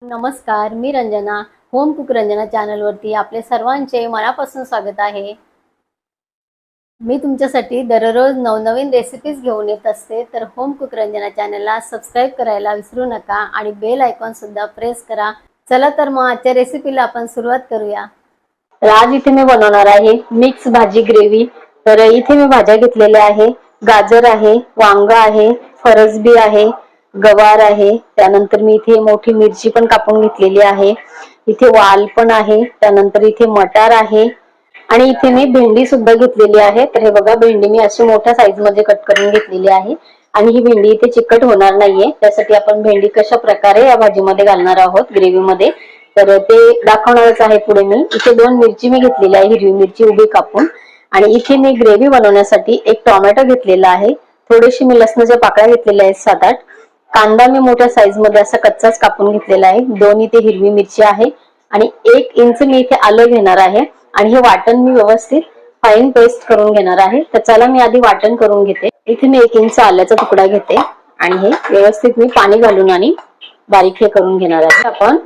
नमस्कार, मी Ranjana. Home cook Ranjana चॅनलवरती आपले सर्वांचे मनापासून स्वागत आहे. मी तुमच्यासाठी दररोज नवनवीन रेसिपीज घेऊन येत असते. तर होम कुक रंजना चॅनलला सबस्क्राईब करायला विसरू नका आणि बेल आयकॉन सुद्धा प्रेस करा. चला तर मग आजच्या रेसिपीला आपण सुरुवात करूया. तर आज इथे मी बनवणार आहे मिक्स भाजी ग्रेव्ही. तर इथे मी भाज्या घेतलेल्या आहे. गाजर आहे, वांग आहे, फरसबी आहे, गवार आहे. त्यानंतर मी इथे मोठी मिरची पण कापून घेतलेली आहे. इथे वाल पण आहे. त्यानंतर इथे मटार आहे आणि इथे मी भेंडी सुद्धा घेतलेली आहे. तर हे बघा, भेंडी मी अशी मोठ्या साईज मध्ये कट करून घेतलेली आहे आणि ही भेंडी इथे चिकट होणार नाहीये. त्यासाठी आपण भेंडी कशा प्रकारे या भाजीमध्ये घालणार आहोत ग्रेव्ही मध्ये, तर ते दाखवणारच आहे पुढे. मी इथे 2 मिरची मी घेतलेली आहे, हिरवी मिरची उभी कापून. आणि इथे मी ग्रेव्ही बनवण्यासाठी एक टोमॅटो घेतलेला आहे. थोडीशी मी लसणाच्या पाकळ्या घेतलेल्या आहेत 7-8. कांदा मी मोठ्या साईज मध्ये असा कच्चाच कापून घेतलेला आहे. 2 इथे हिरवी मिरची आहे आणि 1 इंच मी इथे आलं घेणार आहे आणि हे वाटण मी व्यवस्थित फाईन पेस्ट करून घेणार आहे. तर चला मी आधी वाटण करून घेते. इथे मी 1 इंच आल्याचा तुकडा घेते आणि हे व्यवस्थित मी पाणी घालून आणि बारीक हे करून घेणार आहे. आपण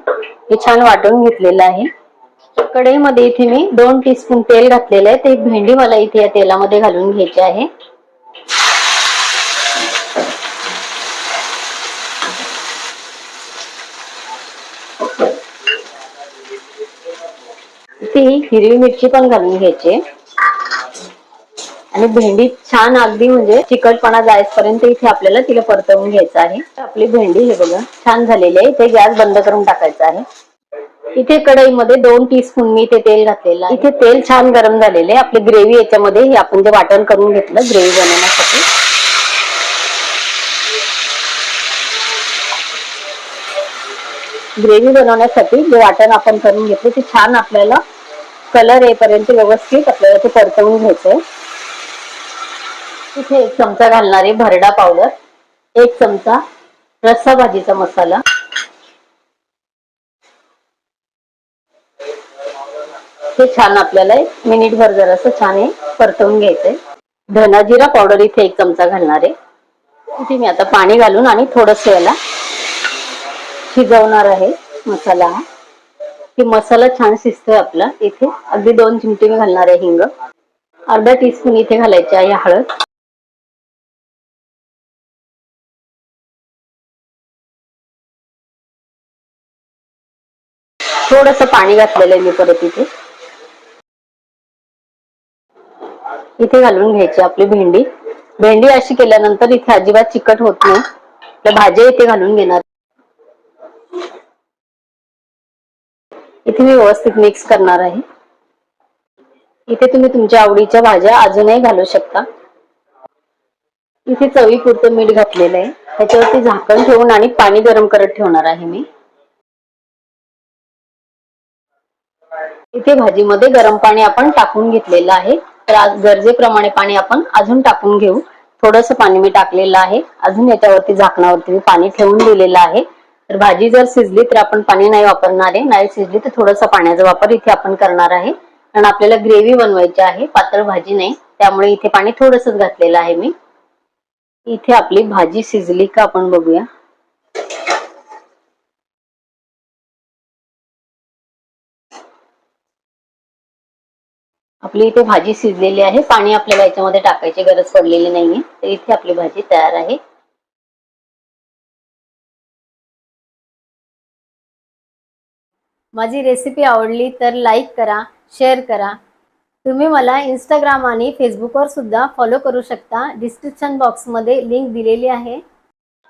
हे छान वाटून घेतलेलं आहे. कढईमध्ये इथे मी 2 टीस्पून तेल घातलेलं आहे. ते भेंडी मला इथे या तेलामध्ये घालून घ्यायची आहे. इथे हिरवी मिरची पण घालून घ्यायची आणि भेंडी छान अगदी म्हणजे तिखटपणा जायपर्यंत इथे आपल्याला तिला परतवून घ्यायचं आहे. आपली भेंडी हे बघा छान झालेली आहे. इथे गॅस बंद करून टाकायचा आहे. इथे कढईमध्ये 2 टीस्पून मी इथे तेल घातलेलं आहे. इथे तेल छान गरम झालेले आहे. आपली ग्रेव्ही याच्यामध्ये हे आपण जे वाटण करून घेतलं ग्रेव्ही बनवण्यासाठी, जे वाटण आपण करून घेतलं ते छान आपल्याला कलर येईपर्यंत व्यवस्थित आपल्याला ते परतवून घ्यायचंय. इथे 1 चमचा घालणार आहे भरडा पावडर, 1 चमचा रस्सा भाजीचा मसाला, हे छान आपल्याला 1 मिनिटभर जरासं छान हे परतवून घ्यायचंय. धना जिरा पावडर इथे 1 चमचा घालणार आहे. इथे मी आता पाणी घालून आणि थोडंसं याला शिजवणार आहे मसाला हा, की मसाला छान शिजतोय आपला. इथे अगदी 2 चिमटे मी घालणार आहे हिंग, अर्धा टीस्पून इथे घालायची आहे हळद, थोडंसं पाणी घातलेलं आहे मी परत. इथे घालून घ्यायची आपली भेंडी. भेंडी अशी केल्यानंतर इथे अजिबात चिकट होत नाही. आपल्या भाज्या इथे घालून घेणार. इथे मी व्यवस्थित मिक्स करणार आहे. इथे तुम्ही तुमच्या आवडीच्या भाज्या अजूनही घालू शकता. इथे चवीपुरतं मीठ घातलेलं आहे. त्याच्यावरती झाकण ठेवून आणि पाणी गरम करत ठेवणार आहे मी. इथे भाजीमध्ये गरम पाणी आपण टाकून घेतलेलं आहे. तर आज गरजेप्रमाणे पाणी आपण अजून टाकून घेऊ. थोडंसं पाणी मी टाकलेलं आहे. अजून याच्यावरती झाकणावरती मी पाणी ठेवून दिलेलं आहे. तर भाजी जर शिजली तर आपण पाणी नाही वापरणार आहे. नाही शिजली तर थोडासा पाण्याचा वापर इथे आपण करणार आहे, कारण आपल्याला ग्रेव्ही बनवायची आहे, पातळ भाजी नाही. त्यामुळे इथे पाणी थोडंसंच घातलेलं आहे मी. इथे आपली भाजी शिजली का आपण बघूया. आपली इथे भाजी शिजलेली आहे. पाणी आपल्याला याच्यामध्ये टाकायची गरज पडलेली नाहीये. तर इथे आपली भाजी तयार आहे. माझी रेसिपी आवडली तर लाईक करा, शेअर करा. तुम्ही मला इंस्टाग्राम आणि फेसबुकवर सुद्धा फॉलो करू शकता. डिस्क्रिप्शन बॉक्समध्ये लिंक दिलेली आहे.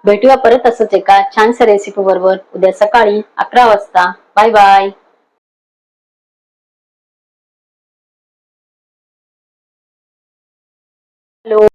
भेटूया परत असंच एका छानशा रेसिपी बरोबर उद्या सकाळी 11 वाजता. Bye bye. हॅलो.